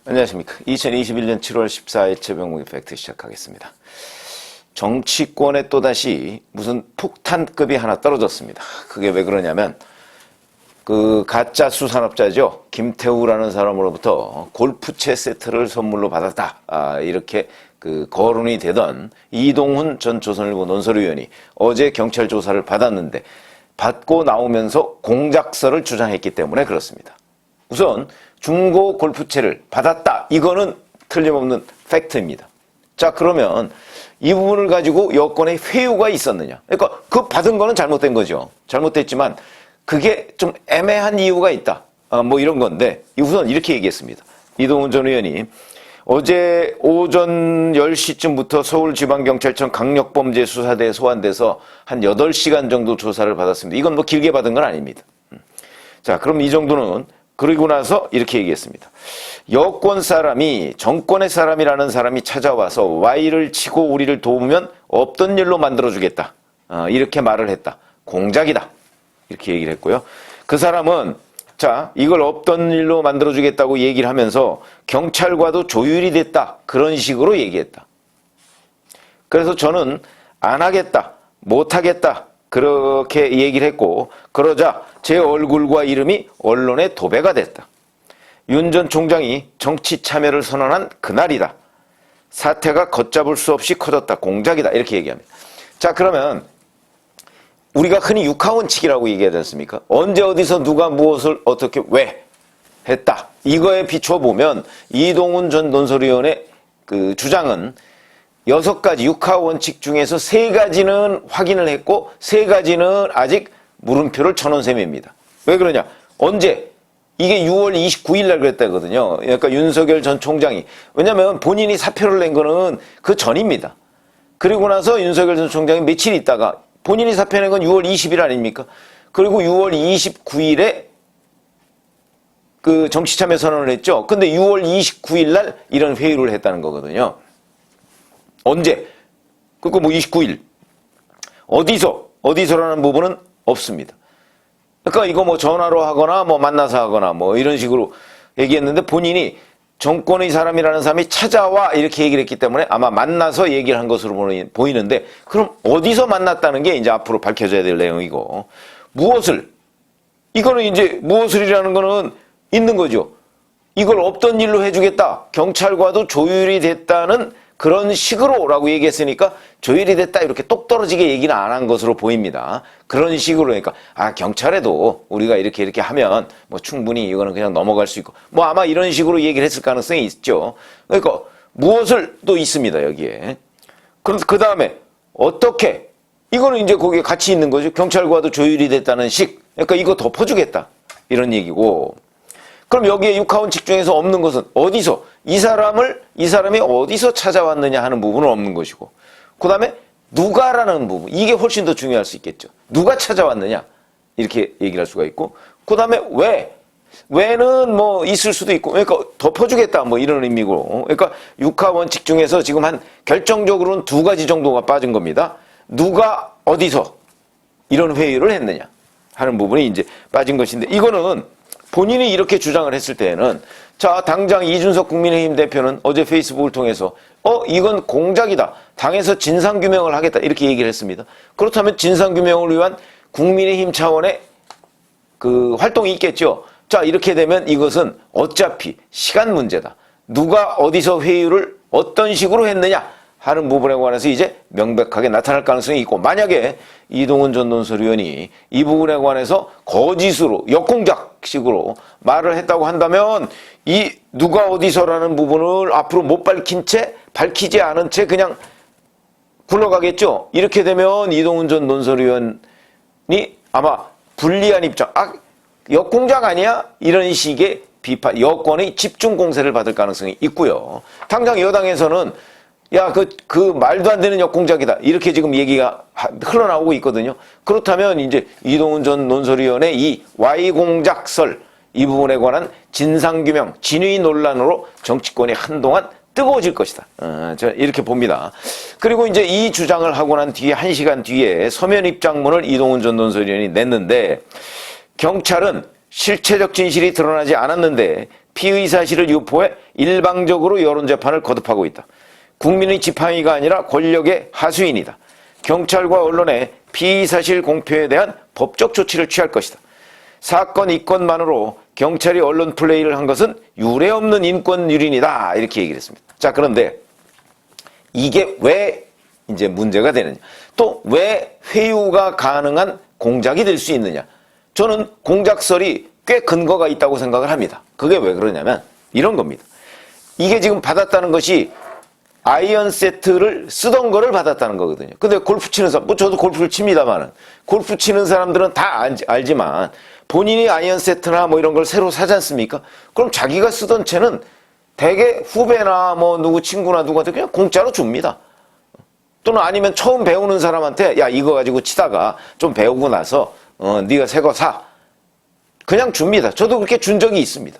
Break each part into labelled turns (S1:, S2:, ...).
S1: 안녕하십니까. 2021년 7월 14일 최병욱의 팩트 시작하겠습니다. 정치권에 또다시 무슨 폭탄급이 하나 떨어졌습니다. 그게 왜 그러냐면 그 가짜 수산업자죠. 김태우라는 사람으로부터 골프채 세트를 선물로 받았다. 이렇게 그 거론이 되던 이동훈 전 조선일보 논설위원이 어제 경찰 조사를 받았는데 받고 나오면서 공작설을 주장했기 때문에 그렇습니다. 우선 중고 골프채를 받았다. 이거는 틀림없는 팩트입니다. 자, 그러면 이 부분을 가지고 여권에 회유가 있었느냐. 그러니까 그 받은 거는 잘못된 거죠. 잘못됐지만 그게 좀 애매한 이유가 있다. 뭐 이런 건데 우선 이렇게 얘기했습니다. 이동훈 전 의원이 어제 오전 10시쯤부터 서울지방경찰청 강력범죄수사대에 소환돼서 한 8시간 정도 조사를 받았습니다. 이건 뭐 길게 받은 건 아닙니다. 자, 그럼 이 정도는 그리고 나서 이렇게 얘기했습니다. 여권 사람이 정권의 사람이라는 사람이 찾아와서 Y를 치고 우리를 도우면 없던 일로 만들어주겠다. 이렇게 말을 했다. 공작이다. 이렇게 얘기를 했고요. 그 사람은 자, 이걸 없던 일로 만들어주겠다고 얘기를 하면서 경찰과도 조율이 됐다. 그런 식으로 얘기했다. 그래서 저는 안 하겠다. 못 하겠다. 그렇게 얘기를 했고 그러자 제 얼굴과 이름이 언론에 도배가 됐다. 윤 전 총장이 정치 참여를 선언한 그날이다. 사태가 걷잡을 수 없이 커졌다. 공작이다. 이렇게 얘기합니다. 자, 그러면 우리가 흔히 육하원칙이라고 얘기하지 않습니까? 언제 어디서 누가 무엇을 어떻게 왜 했다. 이거에 비춰보면 이동훈 전 논설위원의 그 주장은 6가지 육하원칙 중에서 3가지는 확인을 했고 3가지는 아직 물음표를 쳐놓은 셈입니다. 왜 그러냐? 언제? 이게 6월 29일 날 그랬다거든요. 그러니까 윤석열 전 총장이. 왜냐면 본인이 사표를 낸 거는 그 전입니다. 그리고 나서 윤석열 전 총장이 며칠 있다가 본인이 사표 낸 건 6월 20일 아닙니까? 그리고 6월 29일에 그 정치참여 선언을 했죠. 근데 6월 29일 날 이런 회의를 했다는 거거든요. 언제? 그거 뭐 29일. 어디서라는 부분은 없습니다. 그러니까 이거 뭐 전화로 하거나 뭐 만나서 하거나 뭐 이런 식으로 얘기했는데 본인이 정권의 사람이라는 사람이 찾아와 이렇게 얘기를 했기 때문에 아마 만나서 얘기를 한 것으로 보이는데 그럼 어디서 만났다는 게 이제 앞으로 밝혀져야 될 내용이고 무엇을? 이거는 이제 무엇을이라는 거는 있는 거죠. 이걸 없던 일로 해주겠다. 경찰과도 조율이 됐다는 그런 식으로라고 얘기했으니까 조율이 됐다 이렇게 똑 떨어지게 얘기는 안 한 것으로 보입니다. 그런 식으로 그러니까 경찰에도 우리가 이렇게 하면 뭐 충분히 이거는 그냥 넘어갈 수 있고 뭐 아마 이런 식으로 얘기를 했을 가능성이 있죠. 그러니까 무엇을 또 있습니다 여기에. 그럼 그 다음에 어떻게 이거는 이제 거기에 같이 있는 거죠. 경찰과도 조율이 됐다는 식. 그러니까 이거 덮어주겠다 이런 얘기고. 그럼 여기에 육하원칙 중에서 없는 것은 어디서 이 사람이 어디서 찾아왔느냐 하는 부분은 없는 것이고 그 다음에 누가라는 부분 이게 훨씬 더 중요할 수 있겠죠. 누가 찾아왔느냐 이렇게 얘기를 할 수가 있고 그 다음에 왜는 뭐 있을 수도 있고 그러니까 덮어주겠다 뭐 이런 의미고 그러니까 육하원칙 중에서 지금 한 결정적으로는 2가지 정도가 빠진 겁니다. 누가 어디서 이런 회의를 했느냐 하는 부분이 이제 빠진 것인데 이거는 본인이 이렇게 주장을 했을 때에는 자 당장 이준석 국민의힘 대표는 어제 페이스북을 통해서 이건 공작이다. 당에서 진상규명을 하겠다. 이렇게 얘기를 했습니다. 그렇다면 진상규명을 위한 국민의힘 차원의 그 활동이 있겠죠. 자 이렇게 되면 이것은 어차피 시간 문제다. 누가 어디서 회의를 어떤 식으로 했느냐 하는 부분에 관해서 이제 명백하게 나타날 가능성이 있고 만약에 이동훈 전 논설위원이 이 부분에 관해서 거짓으로 역공작식으로 말을 했다고 한다면 이 누가 어디서라는 부분을 앞으로 못 밝힌 채 밝히지 않은 채 그냥 굴러가겠죠. 이렇게 되면 이동훈 전 논설위원이 아마 불리한 입장 역공작 아니야? 이런 식의 비판 여권의 집중 공세를 받을 가능성이 있고요. 당장 여당에서는 그 말도 안 되는 역공작이다. 이렇게 지금 얘기가 흘러나오고 있거든요. 그렇다면 이제 이동훈 전 논설위원의 이 Y공작설 이 부분에 관한 진상규명, 진위 논란으로 정치권이 한동안 뜨거워질 것이다. 저 이렇게 봅니다. 그리고 이제 이 주장을 하고 난 뒤에 1시간 뒤에 서면 입장문을 이동훈 전 논설위원이 냈는데 경찰은 실체적 진실이 드러나지 않았는데 피의 사실을 유포해 일방적으로 여론재판을 거듭하고 있다. 국민의 지팡이가 아니라 권력의 하수인이다. 경찰과 언론의 피의 사실 공표에 대한 법적 조치를 취할 것이다. 사건 이건만으로 경찰이 언론 플레이를 한 것은 유례없는 인권 유린이다. 이렇게 얘기를 했습니다. 자, 그런데 이게 왜 이제 문제가 되느냐? 또 왜 회유가 가능한 공작이 될 수 있느냐? 저는 공작설이 꽤 근거가 있다고 생각을 합니다. 그게 왜 그러냐면 이런 겁니다. 이게 지금 받았다는 것이 아이언 세트를 쓰던 거를 받았다는 거거든요. 근데 골프 치는 사람, 뭐 저도 골프를 칩니다만은 골프 치는 사람들은 다 알지만 본인이 아이언 세트나 뭐 이런 걸 새로 사지 않습니까? 그럼 자기가 쓰던 채는 대개 후배나 뭐 누구 친구나 누구한테 그냥 공짜로 줍니다. 또는 아니면 처음 배우는 사람한테 야 이거 가지고 치다가 좀 배우고 나서 네가 새 거 사. 그냥 줍니다. 저도 그렇게 준 적이 있습니다.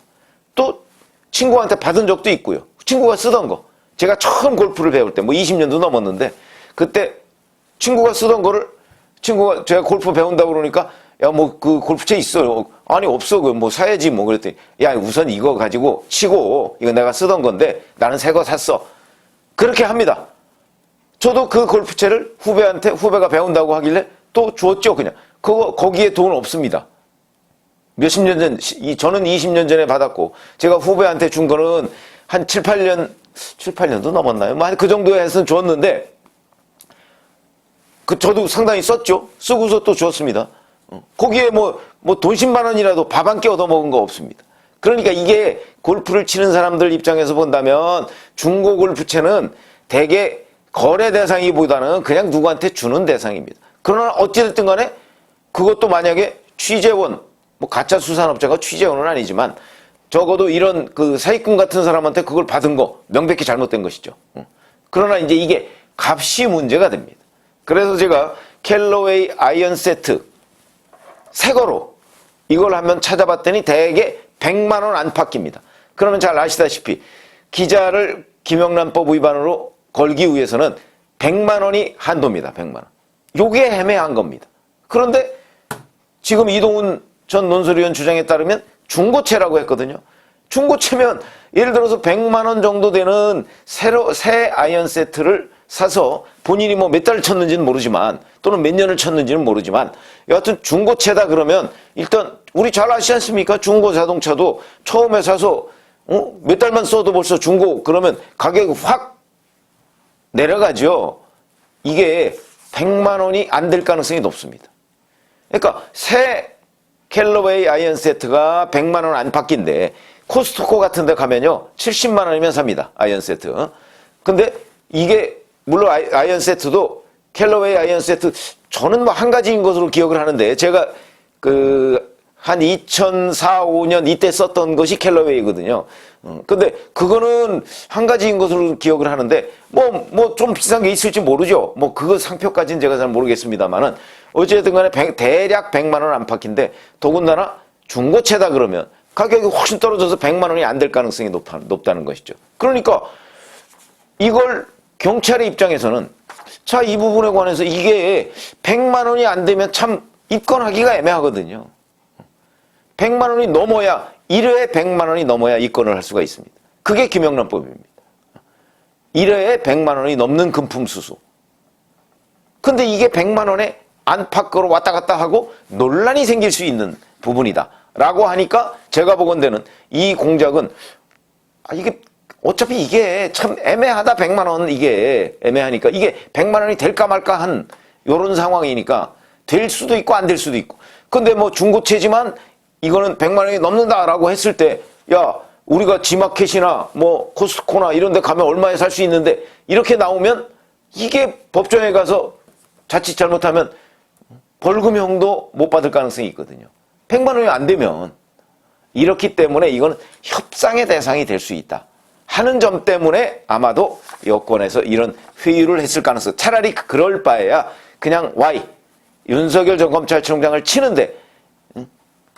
S1: 또 친구한테 받은 적도 있고요. 친구가 쓰던 거. 제가 처음 골프를 배울 때 뭐 20년도 넘었는데 그때 친구가 쓰던 거를 친구가 제가 골프 배운다고 그러니까 야 뭐 그 골프채 있어요. 아니 없어. 그 뭐 사야지 뭐 그랬더니 야 우선 이거 가지고 치고 이거 내가 쓰던 건데 나는 새 거 샀어. 그렇게 합니다. 저도 그 골프채를 후배한테 후배가 배운다고 하길래 또 줬죠. 그냥 그거 거기에 돈 없습니다. 몇십 년 전, 저는 20년 전에 받았고, 제가 후배한테 준 거는 한 7, 8년도 넘었나요? 뭐 한 그 정도에 해서 줬는데, 저도 상당히 썼죠? 쓰고서 또 줬습니다. 거기에 돈 10만 원이라도 밥 한 끼 얻어먹은 거 없습니다. 그러니까 이게 골프를 치는 사람들 입장에서 본다면, 중고 골프채는 대개 거래 대상이보다는 그냥 누구한테 주는 대상입니다. 그러나 어찌됐든 간에, 그것도 만약에 취재원, 뭐 가짜 수산업자가 취재원은 아니지만 적어도 이런 그 사기꾼 같은 사람한테 그걸 받은 거 명백히 잘못된 것이죠. 그러나 이제 이게 값이 문제가 됩니다. 그래서 제가 캘러웨이 아이언 세트 새 거로 이걸 한번 찾아봤더니 대개 100만 원 안팎입니다. 그러면 잘 아시다시피 기자를 김영란법 위반으로 걸기 위해서는 100만 원이 한도입니다. 100만 원. 요게 애매한 겁니다. 그런데 지금 이동훈 전 논설위원 주장에 따르면 중고채라고 했거든요. 중고채면 예를 들어서 100만 원 정도 되는 새 아이언 세트를 사서 본인이 뭐 몇 달 쳤는지는 모르지만 또는 몇 년을 쳤는지는 모르지만 여하튼 중고채다 그러면 일단 우리 잘 아시지 않습니까? 중고 자동차도 처음에 사서 몇 달만 써도 벌써 중고 그러면 가격이 확 내려가죠. 이게 100만 원이 안 될 가능성이 높습니다. 그러니까 새 캘러웨이 아이언 세트가 100만 원 안팎인데 코스트코 같은 데 가면요 70만 원이면 삽니다. 아이언 세트. 근데 이게 물론 아이언 세트도 캘러웨이 아이언 세트 저는 뭐 한 가지인 것으로 기억을 하는데 제가 한 2004, 5년 이때 썼던 것이 캘러웨이거든요. 근데 그거는 한 가지인 것으로 기억을 하는데 뭐 좀 비싼 게 있을지 모르죠. 뭐 그거 상표까지는 제가 잘 모르겠습니다만은 어쨌든 간에 대략 100만 원 안팎인데 더군다나 중고채다 그러면 가격이 훨씬 떨어져서 100만 원이 안 될 가능성이 높다는 것이죠. 그러니까 이걸 경찰의 입장에서는 자, 이 부분에 관해서 이게 100만 원이 안 되면 참 입건하기가 애매하거든요. 100만 원이 넘어야 1회에 100만 원이 넘어야 입건을 할 수가 있습니다. 그게 김영란법입니다. 1회에 100만 원이 넘는 금품수수. 근데 이게 100만 원에 안팎으로 왔다 갔다 하고 논란이 생길 수 있는 부분이다. 라고 하니까 제가 보건대는 이 공작은 이게 어차피 이게 참 애매하다 100만 원 이게 애매하니까 이게 100만 원이 될까 말까 한 요런 상황이니까 될 수도 있고 안 될 수도 있고 근데 뭐 중고채지만 이거는 100만 원이 넘는다라고 했을 때 야 우리가 지마켓이나 뭐 코스트코나 이런 데 가면 얼마에 살 수 있는데 이렇게 나오면 이게 법정에 가서 자칫 잘못하면 벌금형도 못 받을 가능성이 있거든요. 100만 원이 안 되면 이렇기 때문에 이거는 협상의 대상이 될 수 있다 하는 점 때문에 아마도 여권에서 이런 회유를 했을 가능성 차라리 그럴 바에야 그냥 윤석열 전 검찰총장을 치는데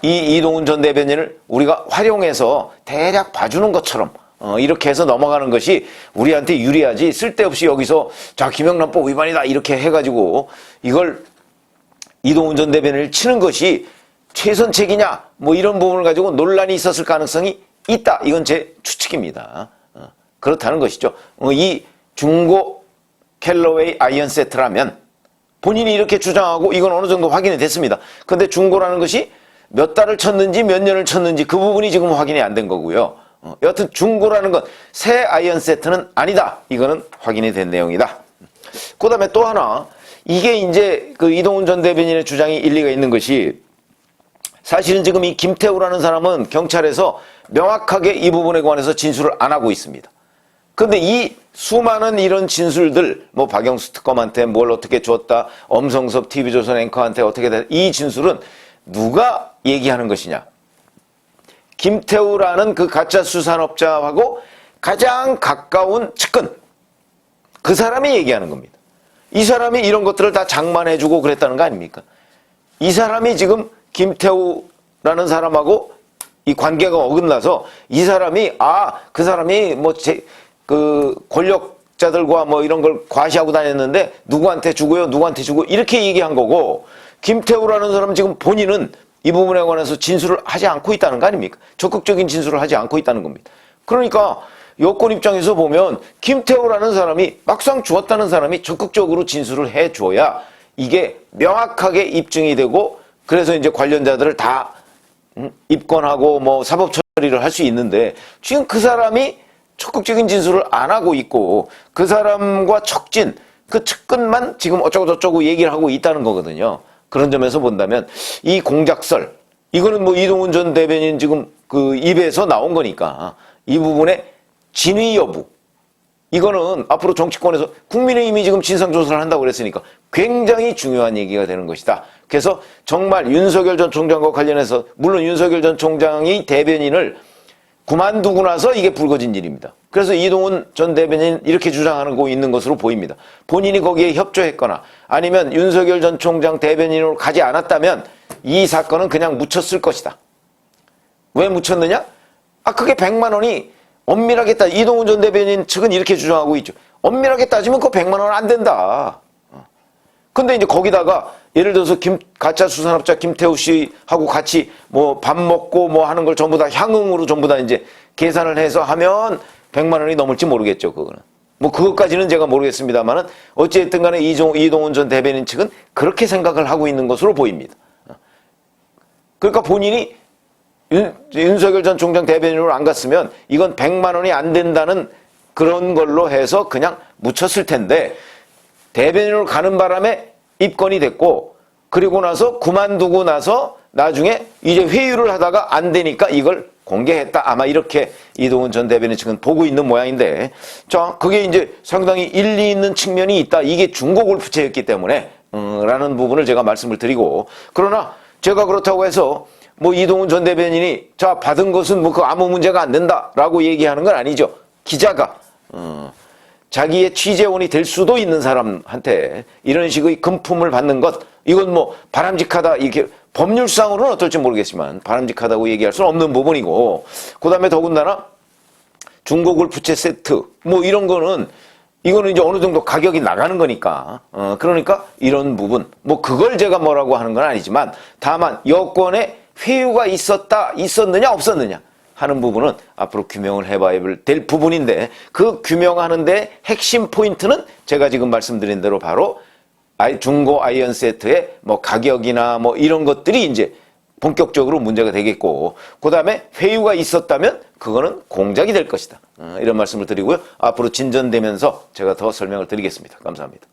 S1: 이 이동훈 전 대변인을 우리가 활용해서 대략 봐주는 것처럼 이렇게 해서 넘어가는 것이 우리한테 유리하지 쓸데없이 여기서 자 김영란법 위반이다 이렇게 해가지고 이걸 이동훈 전 대변인을 치는 것이 최선책이냐 뭐 이런 부분을 가지고 논란이 있었을 가능성이 있다. 이건 제 추측입니다. 그렇다는 것이죠. 이 중고 캘러웨이 아이언 세트라면 본인이 이렇게 주장하고 이건 어느 정도 확인이 됐습니다. 근데 중고라는 것이 몇 달을 쳤는지 몇 년을 쳤는지 그 부분이 지금 확인이 안 된 거고요. 여하튼 중고라는 건 새 아이언 세트는 아니다. 이거는 확인이 된 내용이다. 그 다음에 또 하나, 이게 이제 그 이동훈 전 대변인의 주장이 일리가 있는 것이 사실은 지금 이 김태우라는 사람은 경찰에서 명확하게 이 부분에 관해서 진술을 안 하고 있습니다. 근데 이 수많은 이런 진술들, 뭐 박영수 특검한테 뭘 어떻게 줬다, 엄성섭 TV조선 앵커한테 어떻게 됐다, 이 진술은 누가 얘기하는 것이냐? 김태우라는 그 가짜 수산업자하고 가장 가까운 측근, 그 사람이 얘기하는 겁니다. 이 사람이 이런 것들을 다 장만해주고 그랬다는 거 아닙니까? 이 사람이 지금 김태우라는 사람하고 이 관계가 어긋나서 이 사람이 그 사람이 뭐 그 권력자들과 뭐 이런 걸 과시하고 다녔는데 누구한테 주고요, 누구한테 주고 이렇게 얘기한 거고, 김태우라는 사람은 지금 본인은 이 부분에 관해서 진술을 하지 않고 있다는 거 아닙니까? 적극적인 진술을 하지 않고 있다는 겁니다. 그러니까 여권 입장에서 보면 김태우라는 사람이 막상 죽었다는 사람이 적극적으로 진술을 해줘야 이게 명확하게 입증이 되고, 그래서 이제 관련자들을 다 입건하고 뭐 사법 처리를 할 수 있는데, 지금 그 사람이 적극적인 진술을 안 하고 있고 그 사람과 척진 그 측근만 지금 어쩌고 저쩌고 얘기를 하고 있다는 거거든요. 그런 점에서 본다면 이 공작설, 이거는 뭐 이동훈 전 대변인 지금 그 입에서 나온 거니까 이 부분의 진위 여부, 이거는 앞으로 정치권에서 국민의힘이 지금 진상조사를 한다고 그랬으니까 굉장히 중요한 얘기가 되는 것이다. 그래서 정말 윤석열 전 총장과 관련해서, 물론 윤석열 전 총장이 대변인을 그만두고 나서 이게 불거진 일입니다. 그래서 이동훈 전 대변인 이렇게 주장하고 있는 것으로 보입니다. 본인이 거기에 협조했거나 아니면 윤석열 전 총장 대변인으로 가지 않았다면 이 사건은 그냥 묻혔을 것이다. 왜 묻혔느냐? 그게 100만 원이 엄밀하게 이동훈 전 대변인 측은 이렇게 주장하고 있죠. 엄밀하게 따지면 그 100만 원 안 된다. 근데 이제 거기다가 예를 들어서 가짜 수산업자 김태우 씨하고 같이 뭐 밥 먹고 뭐 하는 걸 전부 다 향응으로 전부 다 이제 계산을 해서 하면 100만 원이 넘을지 모르겠죠, 그거는. 뭐 그것까지는 제가 모르겠습니다만은 어찌됐든 간에 이동훈 전 대변인 측은 그렇게 생각을 하고 있는 것으로 보입니다. 그러니까 본인이 윤석열 전 총장 대변인으로 안 갔으면 이건 100만 원이 안 된다는 그런 걸로 해서 그냥 묻혔을 텐데, 대변인으로 가는 바람에 입건이 됐고, 그리고 나서 그만두고 나서 나중에 이제 회유를 하다가 안 되니까 이걸 공개했다. 아마 이렇게 이동훈 전 대변인 측은 보고 있는 모양인데, 자, 그게 이제 상당히 일리 있는 측면이 있다. 이게 중고 골프채였기 때문에, 라는 부분을 제가 말씀을 드리고, 그러나 제가 그렇다고 해서 뭐 이동훈 전 대변인이 자, 받은 것은 뭐 그 아무 문제가 안 된다라고 얘기하는 건 아니죠. 기자가, 자기의 취재원이 될 수도 있는 사람한테 이런 식의 금품을 받는 것, 이건 뭐 바람직하다, 이렇게 법률상으로는 어떨지 모르겠지만 바람직하다고 얘기할 수는 없는 부분이고, 그 다음에 더군다나 중고 골프채 세트 뭐 이런 거는 이거는 이제 어느 정도 가격이 나가는 거니까, 그러니까 이런 부분 뭐 그걸 제가 뭐라고 하는 건 아니지만, 다만 여권에 회유가 있었느냐 없었느냐 하는 부분은 앞으로 규명을 해봐야 될 부분인데, 그 규명하는데 핵심 포인트는 제가 지금 말씀드린 대로 바로 중고 아이언 세트의 뭐 가격이나 뭐 이런 것들이 이제 본격적으로 문제가 되겠고, 그 다음에 회유가 있었다면 그거는 공작이 될 것이다. 이런 말씀을 드리고요. 앞으로 진전되면서 제가 더 설명을 드리겠습니다. 감사합니다.